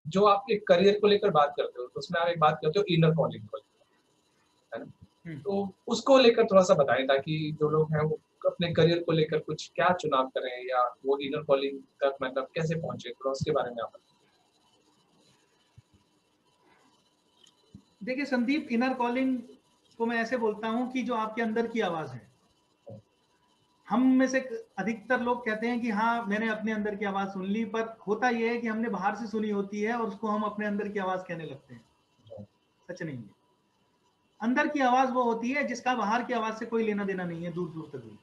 जो आप एक करियर को लेकर बात करते हो, तो उसमें आप एक बात करते हो इनर कॉलिंग को, है ना? तो उसको लेकर थोड़ा-सा बताएँ ताकि जो लोग हैं वो अपने करियर को लेकर कुछ क्या चुनाव करें या वो इनर कॉलिंग तक मतलब कैसे पहुँचे? थोड़ा उसके बारे में आप बताएँ। देखिए संदीप, इनर कॉलिंग को मैं ऐसे बोलता हूँ कि जो आपके अंदर की आवाज़ है। हम में से अधिकतर लोग कहते हैं कि हाँ, मैंने अपने अंदर की आवाज़ सुन ली, पर होता ये है कि हमने बाहर से सुनी होती है और उसको हम अपने अंदर की आवाज़ कहने लगते हैं। सच नहीं है। अंदर की आवाज़ वो होती है जिसका बाहर की आवाज़ से कोई लेना देना नहीं है, दूर दूर तक भी।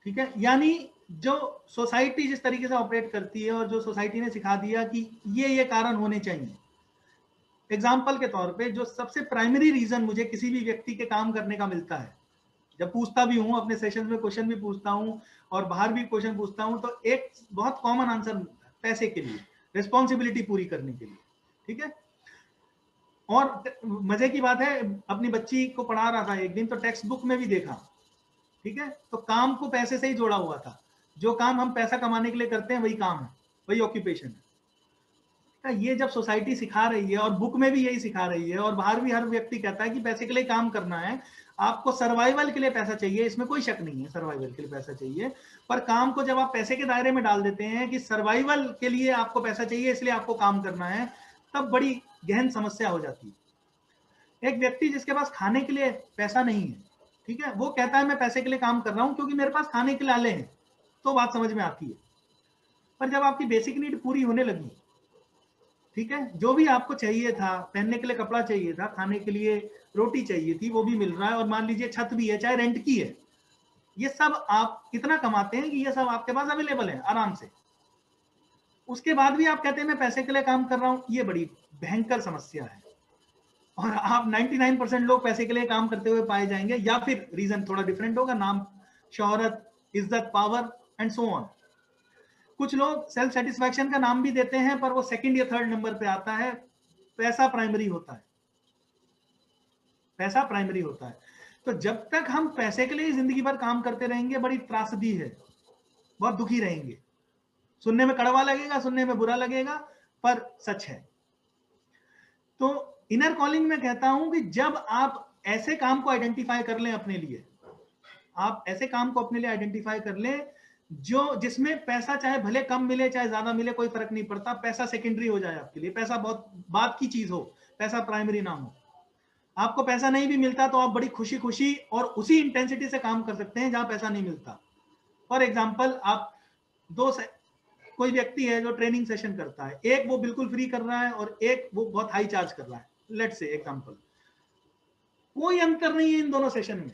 ठीक है, यानी जो सोसाइटी जिस तरीके से ऑपरेट करती है और जो सोसाइटी ने सिखा दिया कि ये कारण होने चाहिए। एग्जाम्पल के तौर पे जो सबसे प्राइमरी रीजन मुझे किसी भी व्यक्ति के काम करने का मिलता है, जब पूछता भी हूं अपने सेशन में, क्वेश्चन भी पूछता हूं और बाहर भी क्वेश्चन पूछता हूं, तो एक बहुत कॉमन आंसर मिलता है, पैसे के लिए, रिस्पॉन्सिबिलिटी पूरी करने के लिए। ठीक है, और मजे की बात है, अपनी बच्ची को पढ़ा रहा था एक दिन, तो टेक्स्ट बुक में भी देखा। ठीक है, तो काम को पैसे से ही जोड़ा हुआ था। जो काम हम पैसा कमाने के लिए करते हैं वही काम है, वही ऑक्यूपेशन है। ये जब सोसाइटी सिखा रही है और बुक में भी यही सिखा रही है और बाहर भी हर व्यक्ति कहता है कि पैसे के लिए काम करना है, आपको सर्वाइवल के लिए पैसा चाहिए, इसमें कोई शक नहीं है, सर्वाइवल के लिए पैसा चाहिए। पर काम को जब आप पैसे के दायरे में डाल देते हैं कि सर्वाइवल के लिए आपको पैसा चाहिए इसलिए आपको काम करना है, तब बड़ी गहन समस्या हो जाती है। एक व्यक्ति जिसके पास खाने के लिए पैसा नहीं है, ठीक है, वो कहता है मैं पैसे के लिए काम कर रहा हूं क्योंकि मेरे पास खाने के लाले हैं, तो बात समझ में आती है। पर जब आपकी बेसिक नीड पूरी होने लगी, ठीक है, जो भी आपको चाहिए था, पहनने के लिए कपड़ा चाहिए था, खाने के लिए रोटी चाहिए थी, वो भी मिल रहा है, और मान लीजिए छत भी है, चाहे रेंट की है, ये सब आप कितना कमाते हैं कि ये सब आपके पास अवेलेबल है आराम से, उसके बाद भी आप कहते हैं मैं पैसे के लिए काम कर रहा हूं, ये बड़ी भयंकर समस्या है। और आप 99% लोग पैसे के लिए काम करते हुए पाए जाएंगे, या फिर रीजन थोड़ा डिफरेंट होगा, नाम, शोहरत, इज्जत, पावर एंड सो ऑन। कुछ लोग सेल्फ सेटिस्फैक्शन का नाम भी देते हैं, पर वो सेकंड या थर्ड नंबर पे आता है, पैसा प्राइमरी होता है, पैसा प्राइमरी होता है। तो जब तक हम पैसे के लिए जिंदगी भर काम करते रहेंगे, बड़ी त्रासदी है, बहुत दुखी रहेंगे। सुनने में कड़वा लगेगा, सुनने में बुरा लगेगा, पर सच है। तो इनर कॉलिंग में कहता हूं कि जब आप ऐसे काम को आइडेंटिफाई कर लें अपने लिए, आप ऐसे काम को अपने लिए आइडेंटिफाई कर लें जो जिसमें पैसा चाहे भले कम मिले चाहे ज्यादा मिले, कोई फर्क नहीं पड़ता, पैसा सेकेंडरी हो जाए आपके लिए, पैसा बहुत बात की चीज हो, पैसा प्राइमरी ना हो। आपको पैसा नहीं भी मिलता तो आप बड़ी खुशी खुशी और उसी इंटेंसिटी से काम कर सकते हैं जहां पैसा नहीं मिलता। फॉर एग्जाम्पल, आप दो से, कोई व्यक्ति है जो ट्रेनिंग सेशन करता है, एक वो बिल्कुल फ्री कर रहा है और एक वो बहुत हाई चार्ज कर रहा है, लेट्स से एग्जाम्पल, कोई अंतर नहीं है इन दोनों सेशन में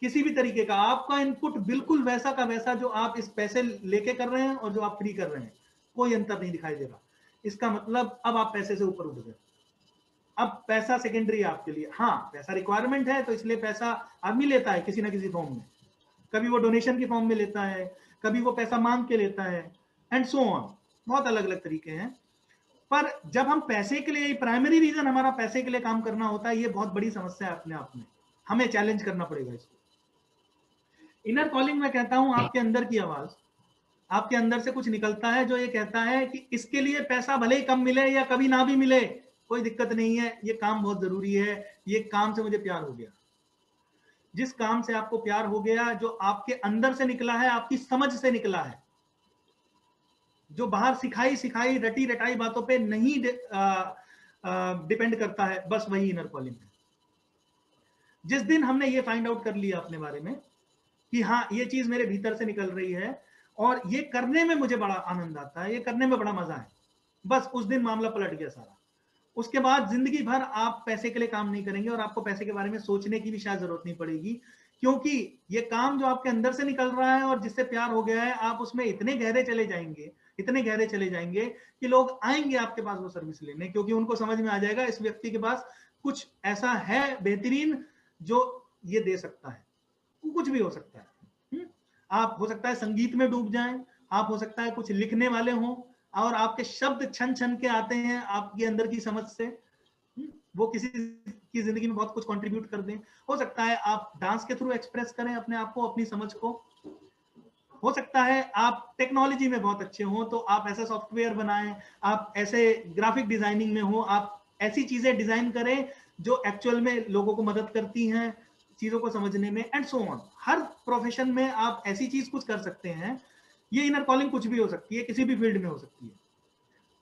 किसी भी तरीके का। आपका इनपुट बिल्कुल वैसा का वैसा जो आप इस पैसे लेके कर रहे हैं और जो आप फ्री कर रहे हैं, कोई अंतर नहीं दिखाई दे रहा। इसका मतलब अब आप पैसे से ऊपर उठ गए, अब पैसा सेकेंडरी है आपके लिए। हाँ, पैसा रिक्वायरमेंट है तो इसलिए पैसा आदमी लेता है किसी ना किसी फॉर्म में, कभी वो डोनेशन के फॉर्म में लेता है, कभी वो पैसा मांग के लेता है, एंड सो ऑन, बहुत अलग अलग तरीके हैं। पर जब हम पैसे के लिए, प्राइमरी रीजन हमारा पैसे के लिए काम करना होता है, ये बहुत बड़ी समस्या है अपने आप में, हमें चैलेंज करना पड़ेगा इसको। इनर कॉलिंग में कहता हूं आपके अंदर की आवाज, आपके अंदर से कुछ निकलता है जो ये कहता है कि इसके लिए पैसा भले ही कम मिले या कभी ना भी मिले, कोई दिक्कत नहीं है, ये काम बहुत जरूरी है, ये काम से मुझे प्यार हो गया। जिस काम से आपको प्यार हो गया, जो आपके अंदर से निकला है, आपकी समझ से निकला है, जो बाहर सिखाई सिखाई रटी रटाई बातों पे नहीं डिपेंड करता है, बस वही इनर कॉलिंग है। जिस दिन हमने ये फाइंड आउट कर लिया अपने बारे में कि हाँ, ये चीज मेरे भीतर से निकल रही है और ये करने में मुझे बड़ा आनंद आता है, ये करने में बड़ा मजा है, बस उस दिन मामला पलट गया सारा। उसके बाद जिंदगी भर आप पैसे के लिए काम नहीं करेंगे और आपको पैसे के बारे में सोचने की भी शायद जरूरत नहीं पड़ेगी, क्योंकि ये काम जो आपके अंदर से निकल रहा है और जिससे प्यार हो गया है, आप उसमें इतने गहरे चले जाएंगे, इतने गहरे चले जाएंगे कि लोग आएंगे आपके पास वो सर्विस लेने, क्योंकि उनको समझ में आ जाएगा इस व्यक्ति के पास कुछ ऐसा है बेहतरीन जो ये दे सकता है। कुछ भी हो सकता है। आप हो सकता है संगीत में डूब जाएं, आप हो सकता है कुछ लिखने वाले हों और आपके शब्द छन छन के आते हैं आपके अंदर की समझ से, वो किसी की जिंदगी में बहुत कुछ कंट्रीब्यूट कर दें। हो सकता है आप डांस के थ्रू एक्सप्रेस करें अपने आप को, अपनी समझ को। हो सकता है आप टेक्नोलॉजी में बहुत अच्छे हो, तो आप ऐसा सॉफ्टवेयर बनाएं, आप ऐसे ग्राफिक डिजाइनिंग में हो, आप ऐसी चीजें डिजाइन करें जो एक्चुअल में लोगों को मदद करती हैं चीजों को समझने में, and so on. Her profession में आप ऐसी चीज कुछ कर सकते हैं। ये इनर कॉलिंग कुछ भी हो सकती है, किसी भी फील्ड में हो सकती है,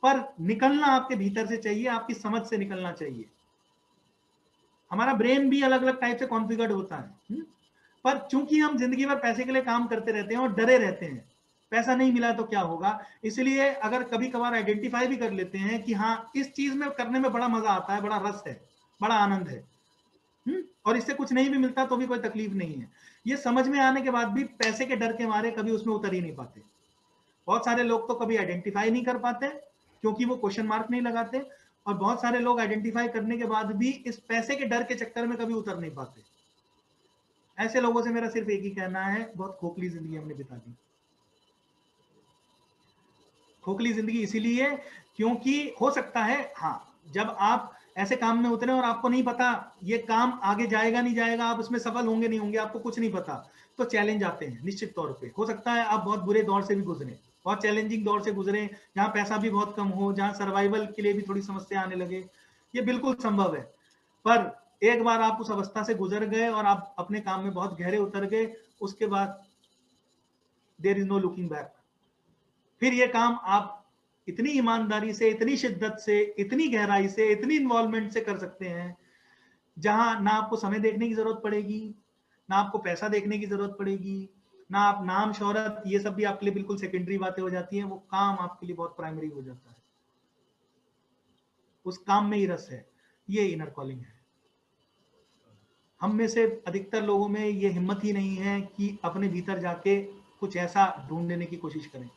पर निकलना आपके भीतर से चाहिए, आपकी समझ से निकलना चाहिए। हमारा ब्रेन भी अलग अलग टाइप से कॉन्फ़िगर्ड होता है, पर चूंकि हम जिंदगी भर पैसे के लिए काम करते रहते हैं और डरे रहते हैं पैसा नहीं मिला तो क्या होगा, इसलिए अगर कभी कभार आइडेंटिफाई भी कर लेते हैं कि हाँ इस चीज में करने में बड़ा मजा आता है, बड़ा रस है, बड़ा आनंद है, और इससे कुछ नहीं भी मिलता तो भी कोई तकलीफ नहीं है, ये समझ में आने के बाद भी पैसे के डर के मारे कभी उसमें उतर ही नहीं पाते। बहुत सारे लोग तो कभी आइडेंटिफाई नहीं कर पाते क्योंकि वो क्वेश्चन मार्क नहीं लगाते, और बहुत सारे लोग आइडेंटिफाई करने के बाद भी इस पैसे के डर के चक्कर में कभी उतर नहीं पाते। ऐसे लोगों से मेरा सिर्फ एक ही कहना है, बहुत खोखली जिंदगी हमने बिता दी। खोखली जिंदगी इसीलिए क्योंकि हो सकता है, हाँ, जब आप ऐसे काम में उतरे और आपको नहीं पता ये काम आगे जाएगा नहीं जाएगा, आप उसमें सफल होंगे नहीं होंगे, आपको कुछ नहीं पता, तो चैलेंज आते हैं निश्चित तौर पे। हो सकता है आप बहुत बुरे दौर से भी गुजरे, बहुत चैलेंजिंग दौर से गुजरे, जहाँ पैसा भी बहुत कम हो, जहाँ सर्वाइवल के लिए भी थोड़ी समस्या आने लगे, ये बिल्कुल संभव है। पर एक बार आप उस अवस्था से गुजर गए और आप अपने काम में बहुत गहरे उतर गए, उसके बाद there is no looking back. फिर ये काम आप इतनी ईमानदारी से, इतनी शिद्दत से, इतनी गहराई से, इतनी इन्वॉल्वमेंट से कर सकते हैं जहां ना आपको समय देखने की जरूरत पड़ेगी, ना आपको पैसा देखने की जरूरत पड़ेगी, ना आप नाम शोहरत, ये सब भी आपके लिए बिल्कुल सेकेंडरी बातें हो जाती हैं। वो काम आपके लिए बहुत प्राइमरी हो जाता है, उस काम में ही रस है। ये इनर कॉलिंग है। हम में से अधिकतर लोगों में ये हिम्मत ही नहीं है कि अपने भीतर जाके कुछ ऐसा ढूंढने की कोशिश करें।